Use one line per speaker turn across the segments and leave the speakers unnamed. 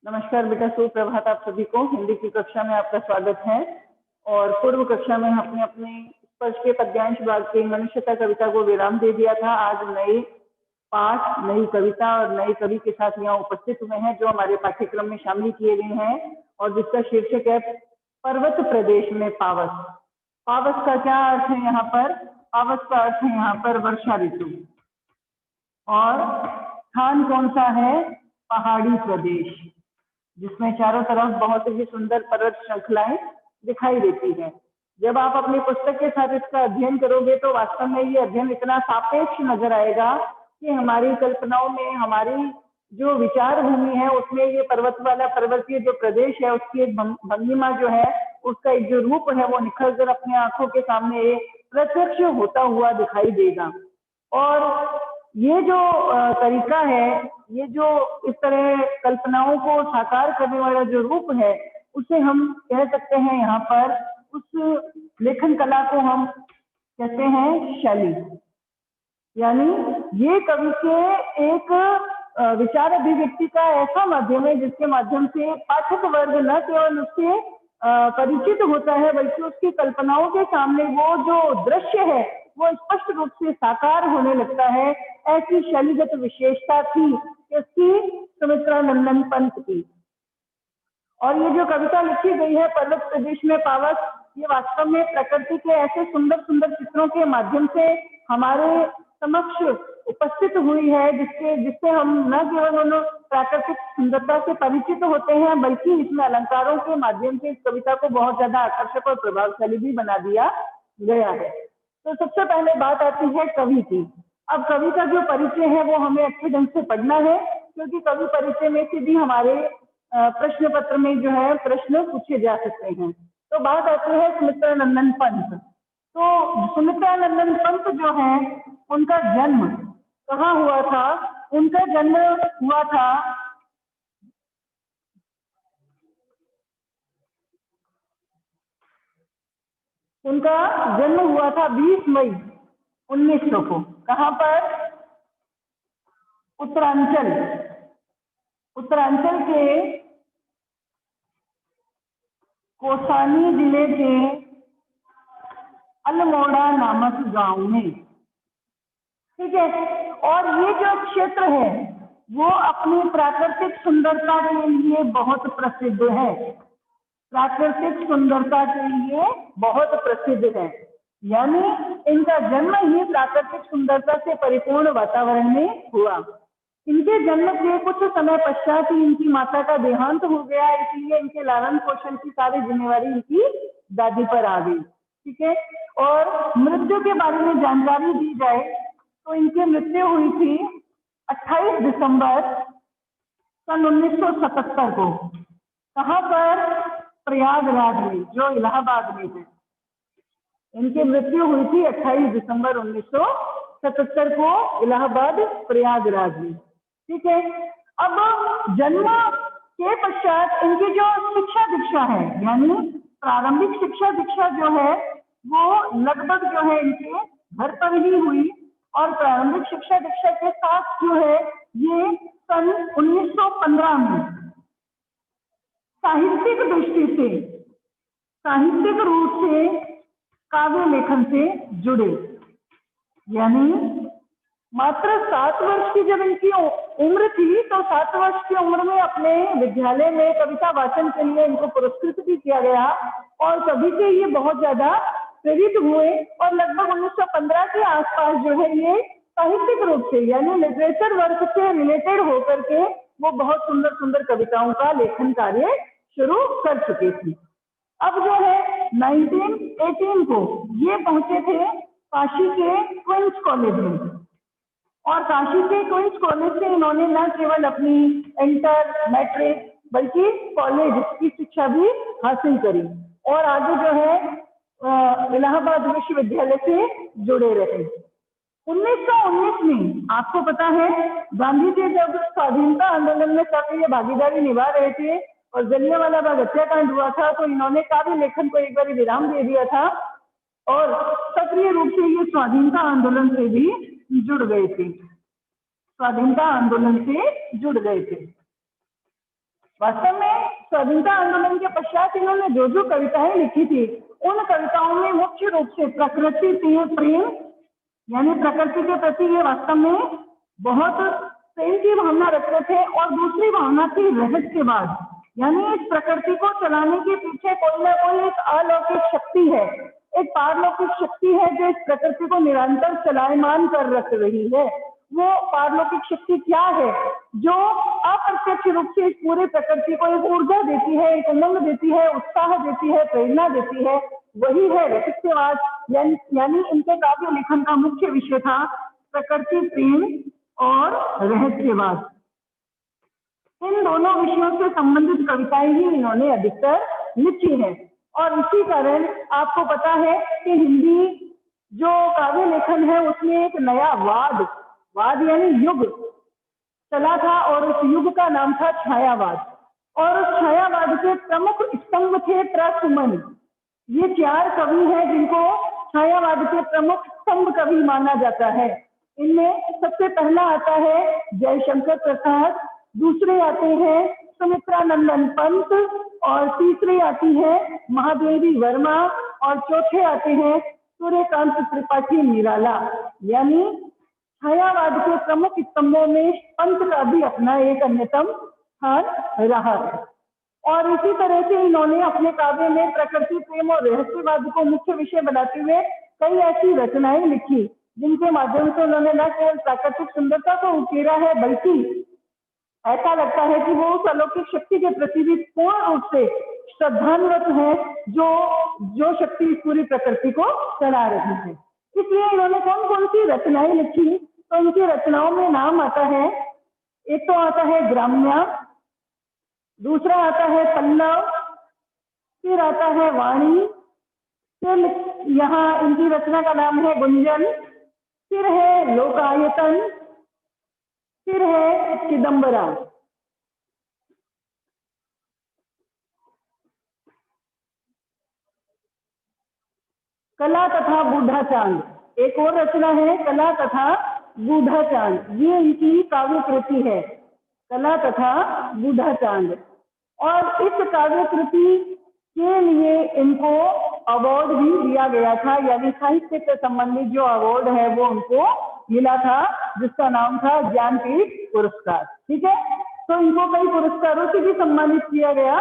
नमस्कार बेटा, सुप्रभात आप सभी को। हिंदी की कक्षा में आपका स्वागत है। और पूर्व कक्षा में हमने अपने स्पर्श के पद्यांश भाग की मनुष्यता कविता को विराम दे दिया था। आज नए पाठ, नई कविता और नए कवि के साथ यहाँ उपस्थित हुए हैं जो हमारे पाठ्यक्रम में शामिल किए गए हैं और जिसका शीर्षक है पर्वत प्रदेश में पावस। पावस का क्या अर्थ है यहाँ पर? पावस का अर्थ है यहाँ पर वर्षा ऋतु। और स्थान कौन सा है? पहाड़ी प्रदेश, जिसमें चारों तरफ बहुत ही सुंदर पर्वत श्रृंखलाएं दिखाई देती है। जब आप अपनी पुस्तक के साथ इसका अध्ययन करोगे तो वास्तव में ये अध्ययन इतना सापेक्ष नजर आएगा कि हमारी कल्पनाओं में, हमारी जो विचार भूमि है उसमें ये पर्वत वाला पर्वतीय जो प्रदेश है उसकी एक भंगिमा जो है, उसका एक जो रूप है वो निखर कर अपनी आंखों के सामने प्रत्यक्ष होता हुआ दिखाई देगा। और ये जो तरीका है, ये जो इस तरह कल्पनाओं को साकार करने वाला जो रूप है, उसे हम कह सकते हैं यहाँ पर, उस लेखन कला को हम कहते हैं शैली। यानी ये कवि के एक विचार अभिव्यक्ति का ऐसा माध्यम है जिसके माध्यम से पाठक वर्ग न केवल उससे परिचित होता है बल्कि उसकी कल्पनाओं के सामने वो जो दृश्य है वो स्पष्ट रूप से साकार होने लगता है। ऐसी शैलीगत विशेषता थी इसकी सुमित्रानंदन पंत की। और ये जो कविता लिखी गई है पर्वत प्रदेश में पावस, ये वास्तव में प्रकृति के ऐसे सुंदर सुंदर चित्रों के माध्यम से हमारे समक्ष उपस्थित हुई है जिससे हम न केवल उन प्राकृतिक सुंदरता से परिचित होते हैं बल्कि इसमें अलंकारों के माध्यम से इस कविता को बहुत ज्यादा आकर्षक और प्रभावशाली भी बना दिया गया है। तो सबसे पहले बात आती है कवि की। अब कवि का जो परिचय है वो हमें अच्छे ढंग से पढ़ना है, क्योंकि कवि परिचय में से भी हमारे प्रश्न पत्र में जो है प्रश्न पूछे जा सकते हैं। तो बात आती है सुमित्रानंदन पंत। तो सुमित्रानंदन पंत जो है, उनका जन्म कहाँ हुआ था? उनका जन्म हुआ था उनका जन्म हुआ था 20 मई 1900 को। कहाँ पर? उत्तरांचल के कौसानी जिले के अल्मोड़ा नामक गांव में। ठीक है। और ये जो क्षेत्र है वो अपनी प्राकृतिक सुंदरता के लिए बहुत प्रसिद्ध है। प्राकृतिक सुंदरता के लिए बहुत प्रसिद्ध है, यानी इनका जन्म ही प्राकृतिक सुंदरता से परिपूर्ण वातावरण में हुआ। इनके जन्म के कुछ समय पश्चात ही इनकी माता का देहांत हो गया, इसलिए इनके लालन पोषण की सारी जिम्मेवारी इनकी दादी पर आ गई। ठीक है। और मृत्यु के बारे में जानकारी दी जाए तो इनकी मृत्यु हुई थी 28 दिसंबर सन 1977 को। कहाँ पर? प्रयागराज में, जो इलाहाबाद में है। इनकी मृत्यु हुई थी 28 दिसंबर 1977 को इलाहाबाद प्रयागराज में। ठीक है। अब जन्म के पश्चात इनकी जो शिक्षा दीक्षा है, यानी प्रारंभिक शिक्षा दीक्षा जो है वो लगभग जो है इनके घर पर ही हुई। और प्रारंभिक शिक्षा दीक्षा के साथ जो है ये सन 1915 में साहित्यिक दृष्टि से, साहित्यिक रूप से काव्य लेखन से जुड़े। यानी मात्र 7 वर्ष की जब इनकी उम्र थी तो 7 वर्ष की उम्र में अपने विद्यालय में कविता वाचन के लिए इनको पुरस्कृत भी किया गया और सभी से ये बहुत ज्यादा प्रेरित हुए। और लगभग 1915 के आसपास जो है ये साहित्यिक रूप से, यानी लिटरेचर वर्क से रिलेटेड होकर के वो बहुत सुंदर सुंदर कविताओं का लेखन कार्य शुरू कर चुके थे। अब जो है 1918 को ये पहुंचे थे काशी के क्वींस कॉलेज में। और काशी के क्वींस कॉलेज से इन्होंने न केवल अपनी इंटर, मैट्रिक बल्कि कॉलेज की शिक्षा भी हासिल करी और आगे जो है इलाहाबाद विश्वविद्यालय से जुड़े रहे। 1919 में आपको पता है गांधी जी जब स्वाधीनता आंदोलन में सक्रिय भागीदारी निभा रहे थे और जलियांवाला बाग हत्याकांड हुआ था, तो इन्होंने काव्य लेखन को एक बार विराम दे दिया था और सक्रिय रूप से ये स्वाधीनता आंदोलन से भी जुड़ गए थे। स्वाधीनता आंदोलन से जुड़ गए थे। वास्तव में स्वाधीनता आंदोलन के पश्चात इन्होंने जो जो कविताएं लिखी थी, उन कविताओं में मुख्य रूप से प्रकृति प्रेम यानी प्रकृति के प्रति ये वास्तव में बहुत प्रेम की भावना रखते थे। और दूसरी भावना थी रहस्यवाद, यानी इस प्रकृति को चलाने के पीछे कोई ना कोई एक अलौकिक शक्ति है, एक पारलौकिक शक्ति है जो इस प्रकृति को निरंतर चलायमान कर रख रही है। वो पारलौकिक शक्ति क्या है? जो अप्रत्यक्ष रूप से इस पूरे प्रकृति को एक ऊर्जा देती है, एक उमंग देती है, उत्साह देती है, प्रेरणा देती है, वही है रहस्यवाद। यानी इनके काव्य लेखन का मुख्य विषय था प्रकृति प्रेम और रहस्यवाद। इन दोनों विषयों से संबंधित कविताएं ही इन्होंने अधिकतर लिखी हैं। और इसी कारण आपको पता है कि हिंदी जो काव्य लेखन है उसमें एक नया वाद यानी युग चला था, और उस युग का नाम था छायावाद। और उस छायावाद के प्रमुख स्तंभ थे प्रसुमन। ये 4 कवि हैं जिनको छायावाद के प्रमुख स्तंभ कवि माना जाता है। इनमें सबसे पहला आता है जयशंकर प्रसाद, दूसरे आते हैं सुमित्रा नंदन पंत, और तीसरे आती है महादेवी वर्मा, और चौथे आते हैं सूर्यकांत त्रिपाठी निराला। यानी छायावाद के प्रमुख स्तंभों में पंत का भी अपना एक अन्यतम स्थान रहा है। और इसी तरह से इन्होंने अपने काव्य में प्रकृति प्रेम और रहस्यवाद को मुख्य विषय बनाते हुए कई ऐसी रचनाएं लिखी जिनके माध्यम से उन्होंने न केवल प्राकृतिक सुंदरता को उकेरा है, बल्कि ऐसा लगता है कि वो उस अलौकिक शक्ति के प्रति भी पूर्ण रूप से श्रद्धान्वित है जो शक्ति इस पूरी प्रकृति को चला रही है। इसलिए इन्होंने कौन कौन सी रचनाएं लिखी, तो इनकी रचनाओं में नाम आता है, एक तो आता है ग्राम्य, दूसरा आता है पल्लव, फिर आता है वाणी, फिर यहाँ इनकी रचना का नाम है गुंजन, फिर है लोकायतन, फिर है चिदंबरा। कला तथा बूढ़ा चांद, एक और रचना है कला तथा बूढ़ा चांद, ये इनकी काव्य कृति है, कला तथा बूढ़ा चांद। और इस काव्य कृति के लिए इनको अवार्ड भी दिया गया था, यानी साहित्य से संबंधित जो अवार्ड है वो उनको मिला था, जिसका नाम था ज्ञानपीठ पुरस्कार। ठीक है, तो इनको कई पुरस्कारों से भी सम्मानित किया गया।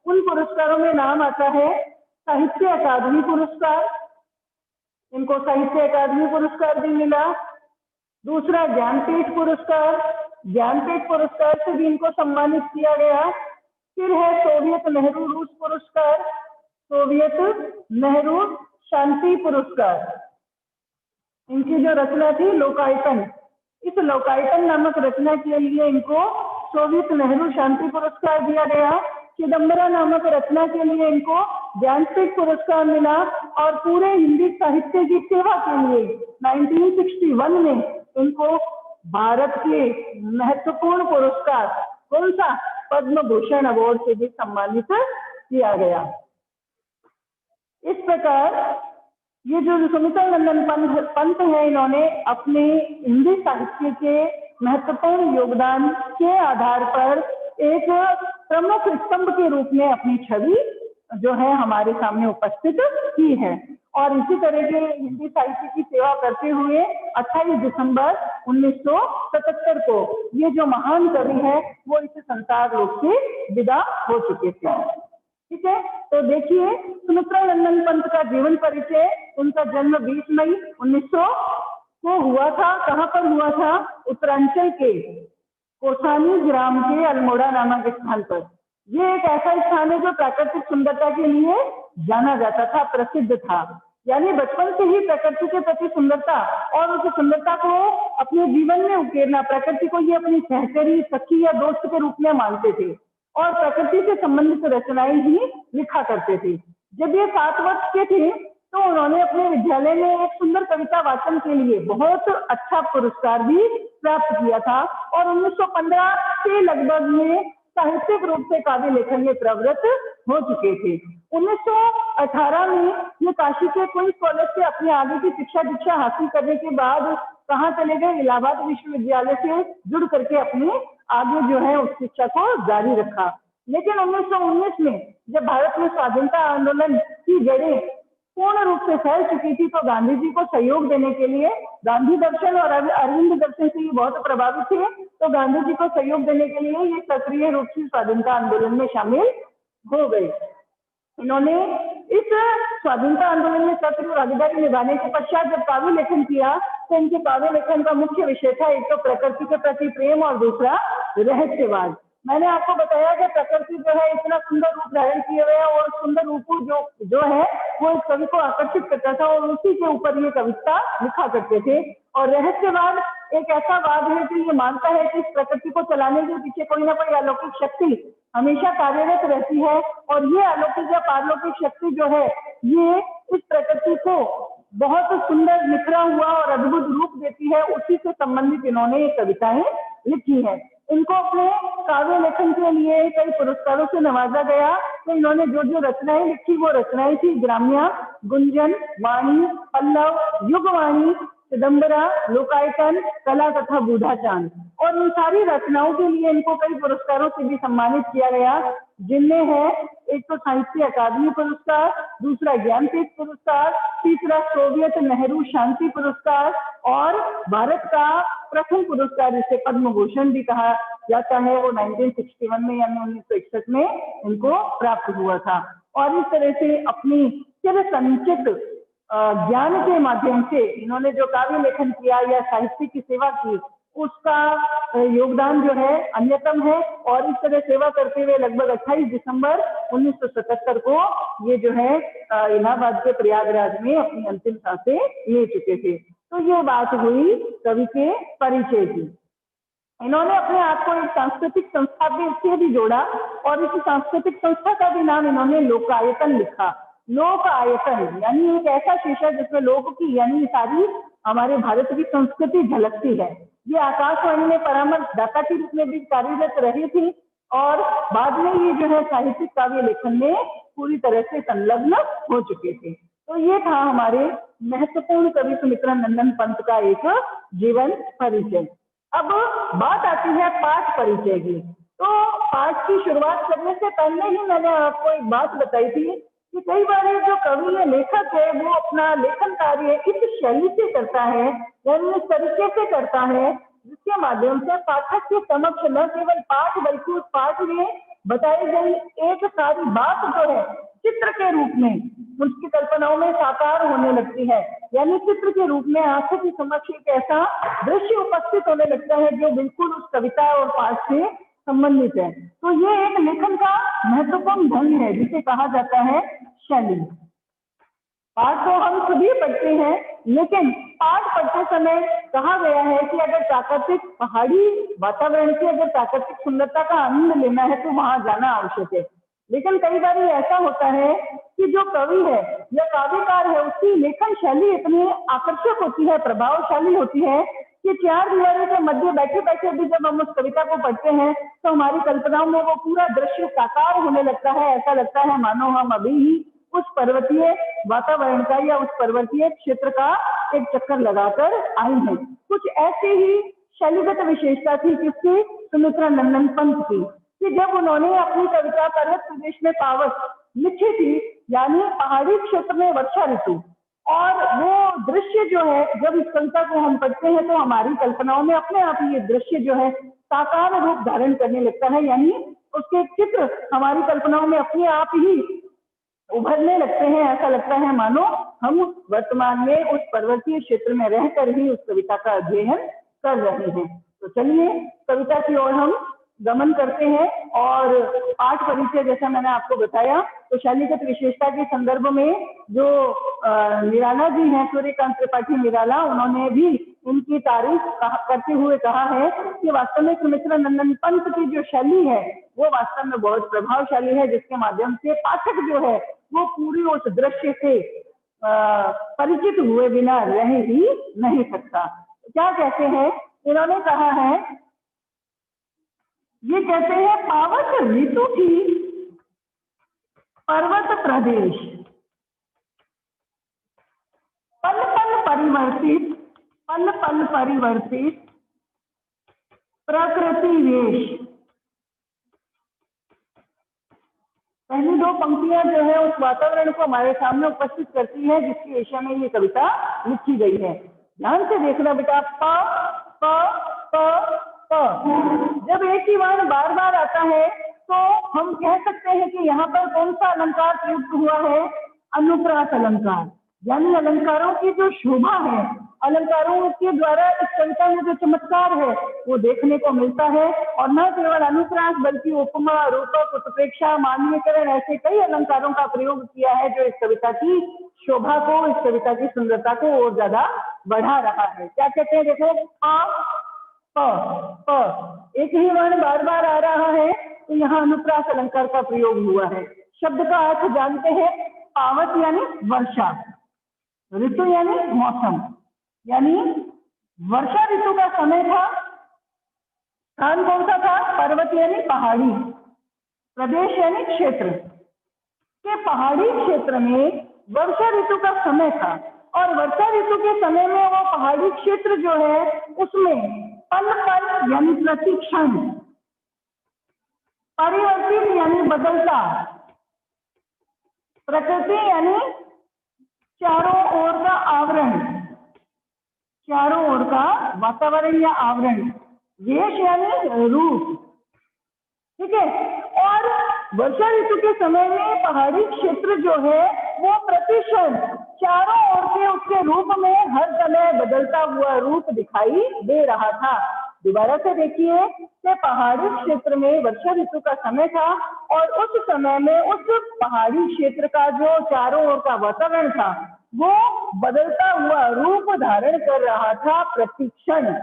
उन पुरस्कारों में नाम आता है साहित्य अकादमी पुरस्कार, इनको साहित्य अकादमी पुरस्कार भी मिला। दूसरा ज्ञानपीठ पुरस्कार, ज्ञानपीठ पुरस्कार से भी इनको सम्मानित किया गया। फिर है सोवियत नेहरू रूस पुरस्कार, सोवियत नेहरू शांति पुरस्कार। इनकी जो रचना थी लोकायतन, इस लोकायतन नामक रचना के लिए इनको सोवियत नेहरू शांति पुरस्कार दिया गया। चिदंबरा नामक रचना के लिए इनको ज्ञानपीठ पुरस्कार मिला। और पूरे हिंदी साहित्य की सेवा के लिए 1961 में इनको भारत के महत्वपूर्ण पुरस्कार कौन सा, पद्म भूषण अवार्ड से भी सम्मानित किया गया। इस प्रकार ये जो सुमित्रा नंदन पंत है, इन्होंने अपने हिंदी साहित्य के महत्वपूर्ण योगदान के आधार पर एक प्रमुख स्तंभ के रूप में अपनी छवि जो है हमारे सामने उपस्थित की है। और इसी तरह के हिंदी साहित्य की सेवा करते हुए 28 दिसंबर 1977 को ये जो महान कवि है वो इस संसार लोक से विदा हो चुके थे। ठीक है, तो देखिए सुमित्रा नंदन पंत का जीवन परिचय। उनका जन्म 20 मई 1900 को हुआ था। कहाँ पर हुआ था? उत्तरांचल के कोसानी ग्राम के अल्मोड़ा नामक स्थान पर। ये एक ऐसा स्थान है जो प्राकृतिक सुंदरता के लिए जाना जाता था, प्रसिद्ध था। यानी बचपन से ही प्रकृति के प्रति सुंदरता और उस सुंदरता को अपने जीवन में उकेरना, प्रकृति को ये अपनी सहचरी, सखी या दोस्त के रूप में मानते थे और प्रकृति से संबंधित रचनाएं ही लिखा करते थे। जब ये 7 वर्ष के थे तो उन्होंने अपने विद्यालय में एक सुंदर कविता वाचन के लिए बहुत अच्छा पुरस्कार भी प्राप्त किया था। और 1915 से लगभग में साहित्यिक रूप से काव्य लेखन में प्रवृत्त हो चुके थे। 1918 में ये काशी के क्वींस कॉलेज से अपनी आगे की शिक्षा हासिल करने के बाद कहाँ चले गए? इलाहाबाद विश्वविद्यालय से जुड़ करके अपनी आगे जो है उस शिक्षा को जारी रखा। लेकिन 1919 में जब भारत में स्वाधीनता आंदोलन की जड़ें पूर्ण रूप से फैल चुकी थी, तो गांधी जी को सहयोग देने के लिए, गांधी दर्शन और अरविंद दर्शन से ये बहुत प्रभावित थे, तो गांधी जी को सहयोग देने के लिए ये सक्रिय रूप से स्वाधीनता आंदोलन में शामिल हो गए। इन्होंने इस स्वाधीनता आंदोलन में सक्रिय भागीदारी निभाने के पश्चात जब काव्य लेखन किया, तो इनके काव्य लेखन का मुख्य विषय था एक तो प्रकृति के प्रति प्रेम और दूसरा रहस्यवाद। मैंने आपको बताया कि प्रकृति जो है इतना सुंदर रूप धारण किए हुए है और सुंदर रूप जो है वो इस कवि को आकर्षित करता था और उसी के ऊपर ये कविता लिखा करते थे। और रहस्यवाद एक ऐसा वाद है जो ये मानता है कि इस प्रकृति को चलाने के पीछे कोई ना कोई अलौकिक शक्ति हमेशा कार्यरत रहती है, और ये अलौकिक या पारलौकिक शक्ति जो है ये इस प्रकृति को बहुत सुंदर निखरा हुआ और अद्भुत रूप देती है। उसी से संबंधित इन्होंने ये कविताएं लिखी है। इनको अपने काव्य लेखन के लिए कई पुरस्कारों से नवाजा गया। तो इन्होंने जो जो रचनाएं लिखी वो रचनाएं थी ग्राम्या, गुंजन, वाणी, पल्लव, युगवाणी, चिदंबरा, लोकायतन, कला तथा बूढ़ा चांद। और इन सारी रचनाओं के लिए इनको कई पुरस्कारों से भी सम्मानित किया गया, जिनमें है एक तो साहित्य अकादमी पुरस्कार, दूसरा ज्ञानपीठ पुरस्कार, तीसरा सोवियत नेहरू शांति पुरस्कार और भारत का प्रथम पुरस्कार जिसे पद्म भूषण भी कहा जाता है वो 1961 में यानी 1961 में इनको प्राप्त हुआ था। और इस तरह से अपनी चिर संचित ज्ञान के माध्यम से इन्होंने जो काव्य लेखन किया या साहित्य की सेवा की उसका योगदान जो है अन्यतम है। और इस तरह सेवा करते हुए लगभग 28 दिसंबर 1977 को ये जो है इलाहाबाद के प्रयागराज में अपनी अंतिम सांसें ले चुके थे। तो ये बात हुई कवि के परिचय की। इन्होंने अपने आप को एक सांस्कृतिक संस्था से भी जोड़ा और इस सांस्कृतिक संस्था का भी नाम इन्होंने लोकायतन लिखा। लोक आयतन यानी एक ऐसा शीर्षक जिसमें लोक की यानी सारी हमारे भारत की संस्कृति झलकती है। ये आकाशवाणी में परामर्शदाता के रूप में भी कार्यरत रही थी और बाद में ये जो है साहित्यिक काव्य लेखन में पूरी तरह से संलग्न हो चुके थे। तो ये था हमारे महत्वपूर्ण कवि सुमित्रा नंदन पंत का एक जीवन परिचय। अब बात आती है पाठ परिचय की। तो पाठ की शुरुआत करने से पहले ही मैंने आपको एक बात बताई थी कि कई बार जो कवि या लेखक है वो अपना लेखन कार्य इस शैली से करता है यानी इस तरीके से करता है जिसके माध्यम से पाठक के समक्ष न केवल पाठ बल्कि उस पाठ में बताई गई एक सारी बात जो है चित्र के रूप में उनकी कल्पनाओं में साकार होने लगती है। यानी चित्र के रूप में आंखों के समक्ष एक ऐसा दृश्य उपस्थित होने लगता है जो बिल्कुल उस कविता और पाठ से संबंधित है। तो ये एक लेखन का महत्वपूर्ण ढंग है जिसे कहा जाता है शैली। पाठ तो हम सभी पढ़ते हैं, लेकिन पाठ पढ़ते समय कहा गया है कि अगर प्राकृतिक पहाड़ी वातावरण की अगर प्राकृतिक सुंदरता का आनंद लेना है तो वहां जाना आवश्यक है। लेकिन कई बार ऐसा होता है कि जो कवि है या काव्यकार है उसकी लेखन शैली इतनी आकर्षक होती है, प्रभावशाली होती है कि चार दीवारों के मध्य बैठे बैठे भी जब हम उस कविता को पढ़ते हैं तो हमारी कल्पनाओं में वो पूरा दृश्य साकार होने लगता है। ऐसा लगता है मानो हम अभी ही उस पर्वतीय वातावरण का या उस पर्वतीय क्षेत्र का एक चक्कर लगाकर आई है। कुछ ऐसी ही शैलीगत विशेषता थी किसकी, सुमित्रा नंदन पंत की, कि जब उन्होंने अपनी कविता पर्वत प्रदेश में पावस लिखी थी यानी पहाड़ी क्षेत्र में वर्षा ऋतु, और वो दृश्य जो है जब इस कविता को हम पढ़ते हैं तो हमारी कल्पनाओं में अपने आप ये दृश्य जो है साकार रूप धारण करने लगता है। यानी उसके चित्र हमारी कल्पनाओं में अपने आप ही उभरने लगते हैं। ऐसा लगता है मानो हम वर्तमान में उस पर्वतीय क्षेत्र में रहकर ही उस कविता का अध्ययन कर रहे हैं। तो चलिए कविता की ओर हम गमन करते हैं। और पाठ परिचय जैसा मैंने आपको बताया तो शैलीगत विशेषता के संदर्भ में जो निराला जी हैं, सूर्यकांत त्रिपाठी निराला, उन्होंने भी इनकी तारीफ करते हुए कहा है कि वास्तव में सुमित्रा नंदन पंत की जो शैली है वो वास्तव में बहुत प्रभावशाली है, जिसके माध्यम से पाठक जो है वो पूरी उस दृश्य से परिचित हुए बिना रह ही नहीं सकता। क्या कहते हैं, इन्होंने कहा है, ये कहते हैं पावस ऋतु थी पर्वत प्रदेश, पल पल परिवर्तित, पल पल परिवर्तित प्रकृति वेश, पहली दो पंक्तियां जो है उस वातावरण को हमारे सामने उपस्थित करती है जिसकी एशिया में ये कविता लिखी गई है। ध्यान से देखना बेटा, प प प प। जब एक ही वर्ण बार बार आता है तो हम कह सकते हैं कि यहाँ पर कौन सा अलंकार प्रयुक्त हुआ है? अनुप्रास अलंकार। यानी अलंकारों की जो शोभा है, अलंकारों के द्वारा इस कविता में जो चमत्कार है वो देखने को मिलता है। और न केवल अनुप्रास बल्कि उपमा, रूपक, उत्प्रेक्षा, मानवीकरण, ऐसे कई अलंकारों का प्रयोग किया है जो इस कविता की शोभा को, इस कविता की सुंदरता को और ज्यादा बढ़ा रहा है। क्या कहते हैं? देखो, प प, एक ही वर्ण बार बार आ रहा है तो यहाँ अनुप्रास अलंकार का प्रयोग हुआ है। शब्द का अर्थ जानते हैं, पावत यानी वर्षा, ऋतु यानी मौसम, यानी वर्षा ऋतु का समय था। स्थान कौन सा था? पर्वत यानी पहाड़ी, प्रदेश यानी क्षेत्र। के पहाड़ी क्षेत्र में वर्षा ऋतु का समय था और वर्षा ऋतु के समय में वो पहाड़ी क्षेत्र जो है उसमें पल पल यानी प्रतिक्षण, परिवर्तित यानी बदलता, प्रकृति यानी चारों ओर का आवरण, चारों ओर का वातावरण या आवरण, वेश यानी रूप, ठीक है। और वर्षा ऋतु के समय में पहाड़ी क्षेत्र जो है वो प्रतिक्षण चारों ओर से उसके रूप में हर समय बदलता हुआ रूप दिखाई दे रहा था। दोबारा से देखिए कि पहाड़ी क्षेत्र में वर्षा ऋतु का समय था और उस समय में उस पहाड़ी क्षेत्र का जो चारों ओर का वातावरण था वो बदलता हुआ रूप धारण कर रहा था प्रतिक्षण।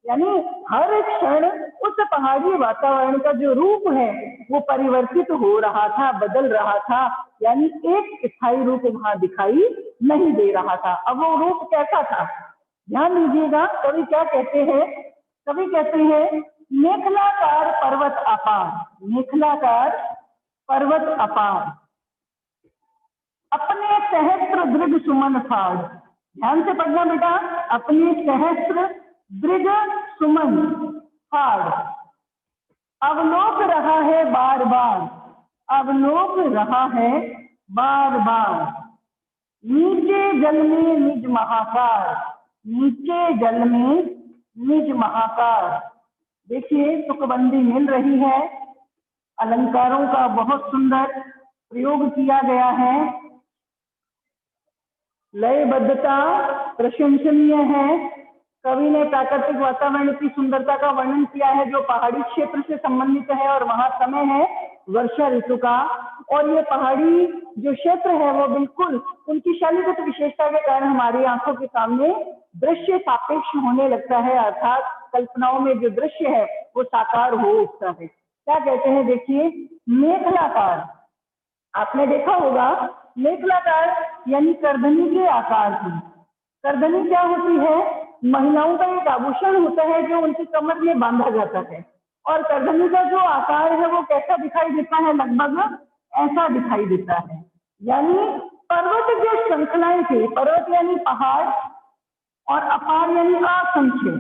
यानी हर क्षण उस पहाड़ी वातावरण का जो रूप है वो परिवर्तित हो रहा था, बदल रहा था। यानी एक स्थायी रूप वहां दिखाई नहीं दे रहा था। अब वो रूप कैसा था? ध्यान दीजिएगा, कवि क्या कहते हैं? कवि कहते हैं, मेखलाकार पर्वत अपार, मेखलाकार पर्वत अपार, अपने सहस्त्र दृढ़ सुमन फाड़। ध्यान से पढ़ना बेटा, अपने सहस्त्र दृढ़ सुमन फाड़, अवलोक रहा है बार बार, अवलोक रहा है बार बार, नीचे जल में निज महाकार, नीचे जल में निज महाकार। देखिए तुकबंदी मिल रही है, अलंकारों का बहुत सुंदर प्रयोग किया गया है, लयबद्धता प्रशंसनीय है। कवि ने प्राकृतिक वातावरण की सुंदरता का वर्णन किया है जो पहाड़ी क्षेत्र से संबंधित है और वहां समय है वर्षा ऋतु का। और ये पहाड़ी जो क्षेत्र है वो बिल्कुल उनकी शैलीगत विशेषता के कारण हमारी आंखों के सामने दृश्य सापेक्ष होने लगता है, अर्थात कल्पनाओं में जो दृश्य है वो साकार हो उठता है। क्या कहते हैं? देखिए, मेखलाकार, आपने देखा होगा मेखलाकार यानी करधनी के आकार की। करधनी क्या होती है? महिलाओं का एक आभूषण होता है जो उनकी कमर में बांधा जाता है। और करधनी का जो आकार है वो कैसा दिखाई देता है? लगभग ऐसा दिखाई देता है। यानी पर्वत जो श्रृंखलाएं थे, पर्वत यानी पहाड़ और अपार यानी असंख्य,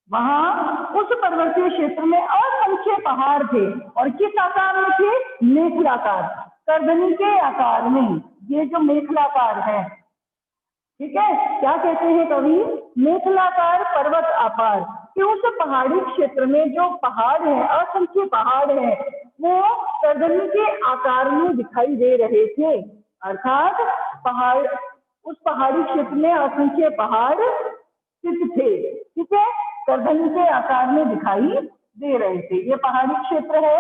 वहां उस पर्वतीय क्षेत्र में असंख्य पहाड़ थे और किस आकार में थे? मेखलाकार, करधनी के आकार में। ये जो मेखलाकार है, ठीक है, क्या कहते हैं कवि? मेखलाकार पर्वत अपार, कि उस पहाड़ी क्षेत्र में जो पहाड़ है, असंख्य पहाड़ है, वो करधनी के आकार में दिखाई दे रहे थे। अर्थात पहाड़, उस पहाड़ी क्षेत्र में असंख्य पहाड़ स्थित थे, ठीक है, करधनी के आकार में दिखाई दे रहे थे। ये पहाड़ी क्षेत्र है।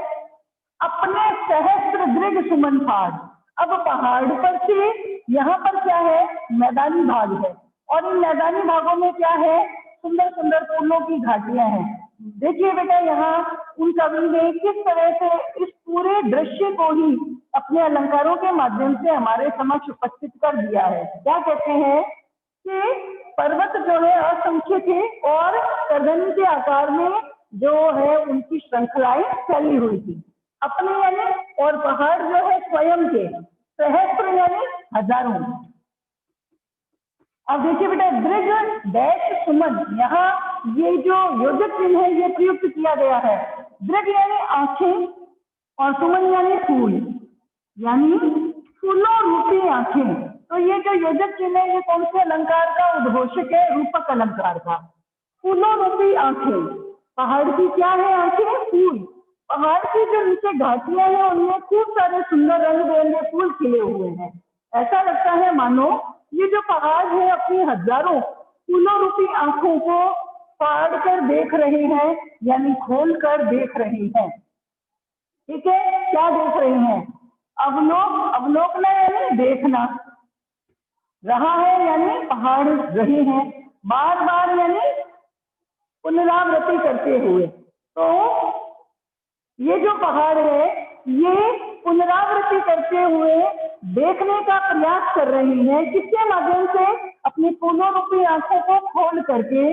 अपने सहस्त्र दृढ़ सुमन फाड़, अब पहाड़ पर से यहाँ पर क्या है? मैदानी भाग है और इन मैदानी भागों में क्या है? सुंदर सुंदर फूलों की घाटियां हैं। देखिए बेटा, यहाँ उन कवि ने किस तरह से इस पूरे दृश्य को ही अपने अलंकारों के माध्यम से हमारे समक्ष उपस्थित कर दिया है। क्या कहते हैं कि पर्वत जो है असंख्य थे और करधनी के आकार में जो है उनकी श्रृंखलाएं फैली हुई थी। अपने यानी और पहाड़ जो है स्वयं के, सहस्त्र यानी हजारों। अब देखिए बेटा, दृढ़ डैश सुमन, यहाँ ये जो योजक चिन्ह है ये प्रयुक्त किया गया है। दृढ़ यानी आंखें और सुमन यानी फूल। यानी फूलों रूपी आंखें। तो ये जो योजक चिन्ह है ये कौन से अलंकार का उद्घोषक है? रूपक अलंकार का। फूलों रूपी आंखें, पहाड़ की क्या है आंखें? फूल। पहाड़ की जो नीचे घाटियां हैं उनमें खूब सारे सुंदर रंग बिरंगे फूल खिले हुए हैं। ऐसा लगता है मानो ये जो पहाड़ है अपनी हजारों फूलों रूपी आंखों को फाड़ कर देख रहे हैं, यानी खोल कर देख रहे हैं। ठीक है, क्या देख रहे हैं? अवलोकना यानी देखना, रहा है यानी पहाड़ रहे हैं, बार बार यानी पुनरावृत्ति करते हुए। तो ये जो पहाड़ है ये पुनरावृत्ति करते हुए देखने का प्रयास कर रही है। किसके माध्यम से? अपनी फूलों रूपी आंखों को खोल करके।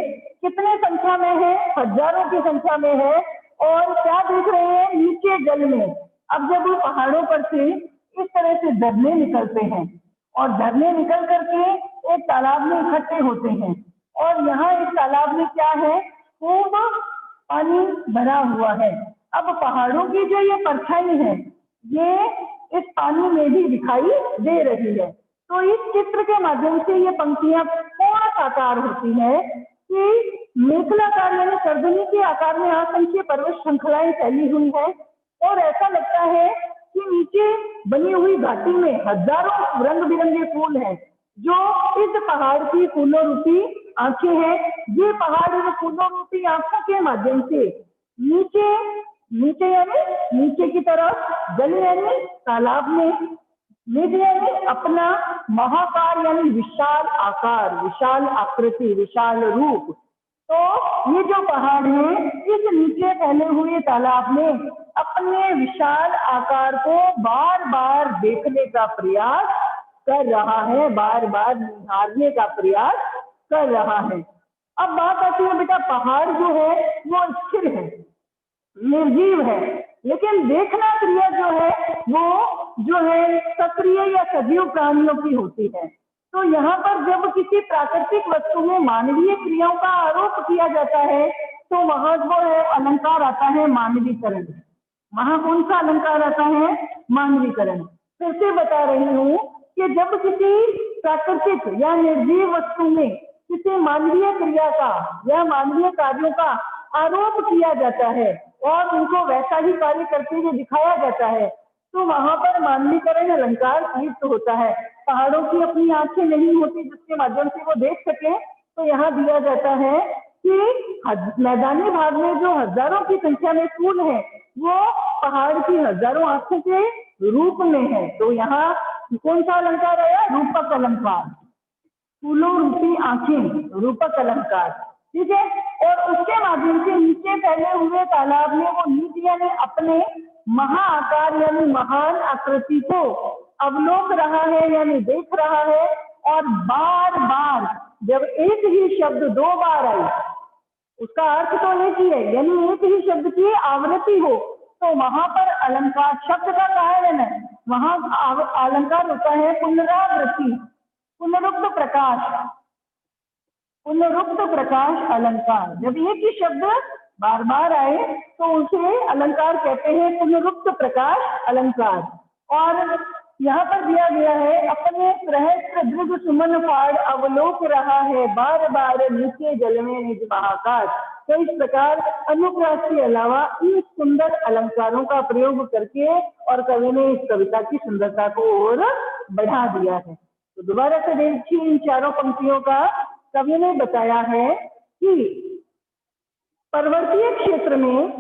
कितने संख्या में है? हजारों की संख्या में है। और क्या देख रहे हैं? नीचे जल में। अब जब वो पहाड़ों पर से इस तरह से झरने निकलते हैं और झरने निकल करके एक तालाब में इकट्ठे होते हैं, और यहाँ इस तालाब में क्या है? खूब पानी भरा हुआ है। अब पहाड़ों की जो ये परछाई है ये इस पानी में भी दिखाई दे रही है। तो इस चित्र के माध्यम से ये पंक्तियां पूर्ण साकार होती है कि मेखलाकार यानी सर्दनी के आकार में असंख्य पर्वत श्रृंखलाएं फैली हुई है, और ऐसा लगता है कि नीचे बनी हुई घाटी में हजारों रंग बिरंगे फूल हैं जो इस पहाड़ की फूलों रूपी आंखें हैं। ये पहाड़ इन फूलों रूपी आंखों के माध्यम से नीचे नीचे यानी नीचे की तरफ, जल यानी तालाब में, नीचे यानी अपना महाकार यानी विशाल आकार, विशाल आकृति, विशाल रूप। तो ये जो पहाड़ है इस नीचे फैले हुए तालाब में अपने विशाल आकार को बार बार देखने का प्रयास कर रहा है, बार बार निहारने का प्रयास कर रहा है। अब बात आती है बेटा, पहाड़ जो है वो स्थिर है, निर्जीव है, लेकिन देखना क्रिया जो है वो जो है सक्रिय या सजीव प्राणियों की होती है। तो यहाँ पर जब किसी प्राकृतिक वस्तु में मानवीय क्रियाओं का आरोप किया जाता है तो वहां जो है अलंकार आता है मानवीकरण। वहां कौन सा अलंकार आता है? मानवीकरण। फिर से बता रही हूँ कि जब किसी प्राकृतिक या निर्जीव वस्तु में किसी मानवीय क्रिया का या मानवीय कार्यों का आरोप किया जाता है और उनको वैसा ही कार्य करते हुए दिखाया जाता है तो वहां पर मानवीकरण अलंकार प्रयुक्त होता है। पहाड़ों की अपनी आंखें नहीं होती जिसके माध्यम से वो देख सके, तो यहाँ दिया जाता है कि मैदानी भाग में जो हजारों की संख्या में फूल है वो पहाड़ की हजारों आंखों के रूप में है। तो यहाँ कौन सा अलंकार आया? रूपक अलंकार। फूलों रूपी आंखें, रूपक अलंकार। ठीक है, और उसके माध्यम से नीचे फैले हुए तालाब में वो नीचे यानी अपने महाआकार यानी महान आकृति को अवलोक रहा है यानी देख रहा है। और बार बार जब एक ही शब्द दो बार आई, उसका अर्थ तो एक ही है, यानी एक ही शब्द की आवृत्ति हो तो वहां पर अलंकार शब्द का कारण है, वहां अलंकार होता है पुनरावृत्ति, पुनरुक्त प्रकाश, पुनरुक्त प्रकाश अलंकार। जब एक ही शब्द बार बार आए तो उसे अलंकार कहते हैं पुनरुक्त प्रकाश अलंकार। और यहाँ पर दिया गया है अपने सहस्त्र दृग सुमन फाड़ अवलोक रहा है बार बार नीचे जल में निज महाकाश। तो इस प्रकार अनुप्रास के अलावा इन सुंदर अलंकारों का प्रयोग करके और कवि ने इस कविता की सुंदरता को और बढ़ा दिया है। तो दोबारा से देखिए, इन चारों पंक्तियों का कवि ने बताया है कि पर्वतीय क्षेत्र में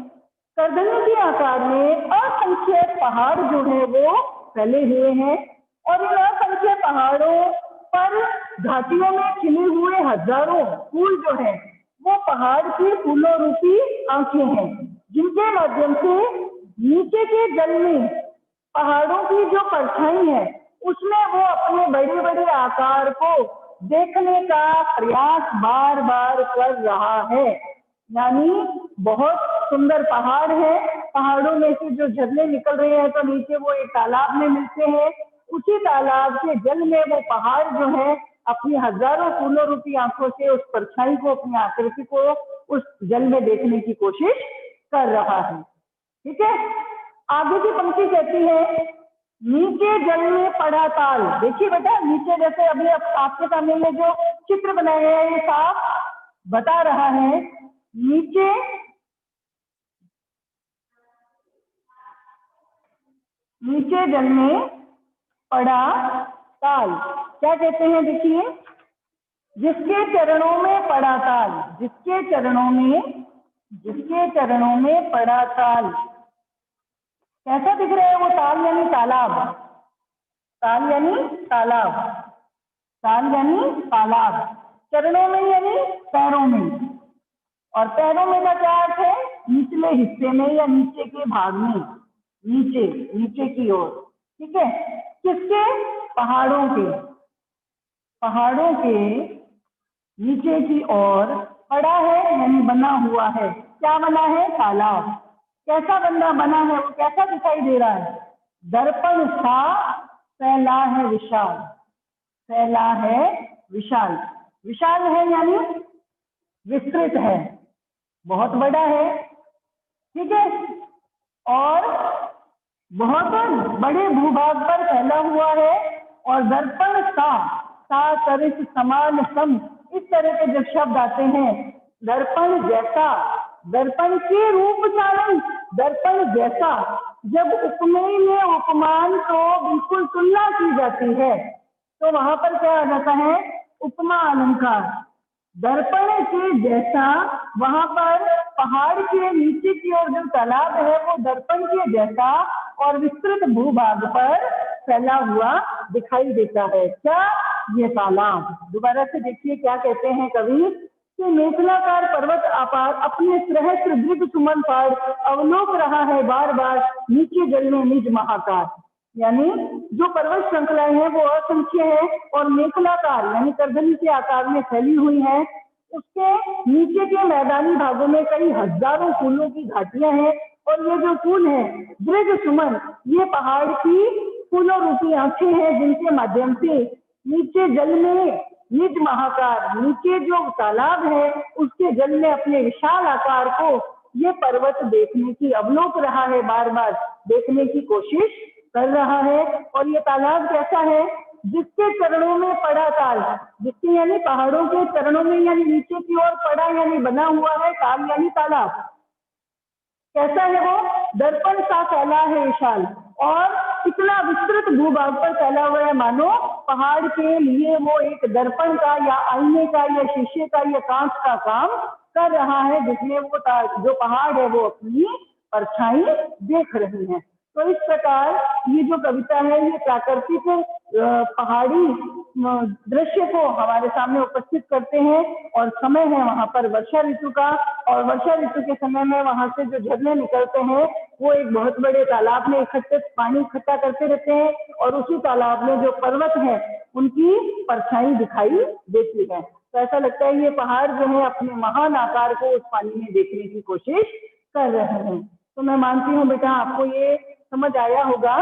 कर्दनी के आकार में असंख्य पहाड़ जो है वो फैले हुए हैं और इन असंख्य पहाड़ों पर घाटियों में खिले हुए हजारों फूल जो है वो पहाड़ की फूलों रूपी आंखें हैं, जिनके माध्यम से नीचे के जल में पहाड़ों की जो परछाई है उसमें वो अपने बड़े बड़े आकार को देखने का प्रयास बार बार कर रहा है। यानी बहुत सुंदर पहाड़ है, पहाड़ों में से जो झरने निकल रहे हैं तो नीचे वो एक तालाब में मिलते हैं, उसी तालाब के जल में वो पहाड़ जो है अपनी हजारों फूलों रूपी आंखों से उस परछाई को, अपनी आकृति को उस जल में देखने की कोशिश कर रहा है। ठीक है, आगे की पंक्ति कहती है नीचे जल में पड़ा ताल। देखिए बेटा, नीचे जैसे अभी आपके सामने में जो चित्र बनाया गया है ये साफ बता रहा है नीचे जल में पड़ा ताल क्या कहते हैं? देखिए, जिसके चरणों में पड़ा ताल, जिसके चरणों में पड़ा ताल। कैसा दिख रहा है वो ताल? यानी तालाब, ताल यानी तालाब, ताल यानी तालाब। चरणों में यानी पैरों में, और पैरों में का क्या अर्थ है? निचले हिस्से में या नीचे के भाग में, नीचे की ओर। ठीक है, किसके? पहाड़ों के नीचे की ओर पड़ा है यानी बना हुआ है। क्या बना है? तालाब। कैसा बना है? वो कैसा दिखाई दे रहा है? दर्पण सा फैला है विशाल, फैला है विशाल। विशाल है यानी विस्तृत है, बहुत बड़ा है। ठीक है, और बहुत बड़े भूभाग पर फैला हुआ है। और दर्पण सा सरिस समान सम, इस तरह के जब शब्द आते हैं, दर्पण जैसा, दर्पण के रूप सा नहीं, दर्पण जैसा। जब उपमेय में उपमान तो बिल्कुल तुलना की जाती है तो वहां पर क्या आ जाता है? उपमा अलंकार। दर्पण के जैसा, वहां पर पहाड़ के नीचे की ओर जो तालाब है वो दर्पण के जैसा और विस्तृत भूभाग पर फैला हुआ दिखाई देता है। क्या? ये तालाब। दोबारा से देखिए क्या कहते हैं कवि कि मेखलाकार पर्वत अपार अपने सहस्त्र दीर्घ सुमन पार अवलोक रहा है बार बार नीचे जल में निज महाकार। यानी जो पर्वत श्रृंखलाएं हैं वो असंख्य है और मेखलाकार यानी करधनी के आकार में फैली हुई है। उसके नीचे के मैदानी भागों में कई हजारों फूलों की घाटियां हैं और ये जो फूल है दृढ़ सुमन, ये पहाड़ की फूलों रूपी आंखें हैं जिनके माध्यम से नीचे जल में निज महाकार, नीचे जो तालाब है उसके जल में अपने विशाल आकार को ये पर्वत देखने की, अवलोक रहा है, बार बार देखने की कोशिश कर रहा है। और ये तालाब कैसा है? जिसके चरणों में पड़ा ताल, जिसके यानी पहाड़ों के चरणों में यानी नीचे की ओर पड़ा यानी बना हुआ है ताल यानी तालाब। कैसा है वो? दर्पण सा फैला है विशाल और इतना विस्तृत भूभाग पर फैला हुआ है मानो पहाड़ के लिए वो एक दर्पण का या आईने का या शीशे का या कांच का काम कर रहा है, जिसमें वो जो पहाड़ है वो अपनी परछाई देख रही है। तो इस प्रकार ये जो कविता है ये प्राकृतिक पहाड़ी दृश्य को हमारे सामने उपस्थित करते हैं। और समय है वहां पर वर्षा ऋतु का, और वर्षा ऋतु के समय में वहां से जो झरने निकलते हैं वो एक बहुत बड़े तालाब में पानी इकट्ठा करते रहते हैं और उसी तालाब में जो पर्वत है उनकी परछाई दिखाई देती है। तो ऐसा लगता है ये पहाड़ जो है अपने महान आकार को उस पानी में देखने की कोशिश कर रहे हैं। तो मैं मानती हूँ बेटा आपको ये समझ आया होगा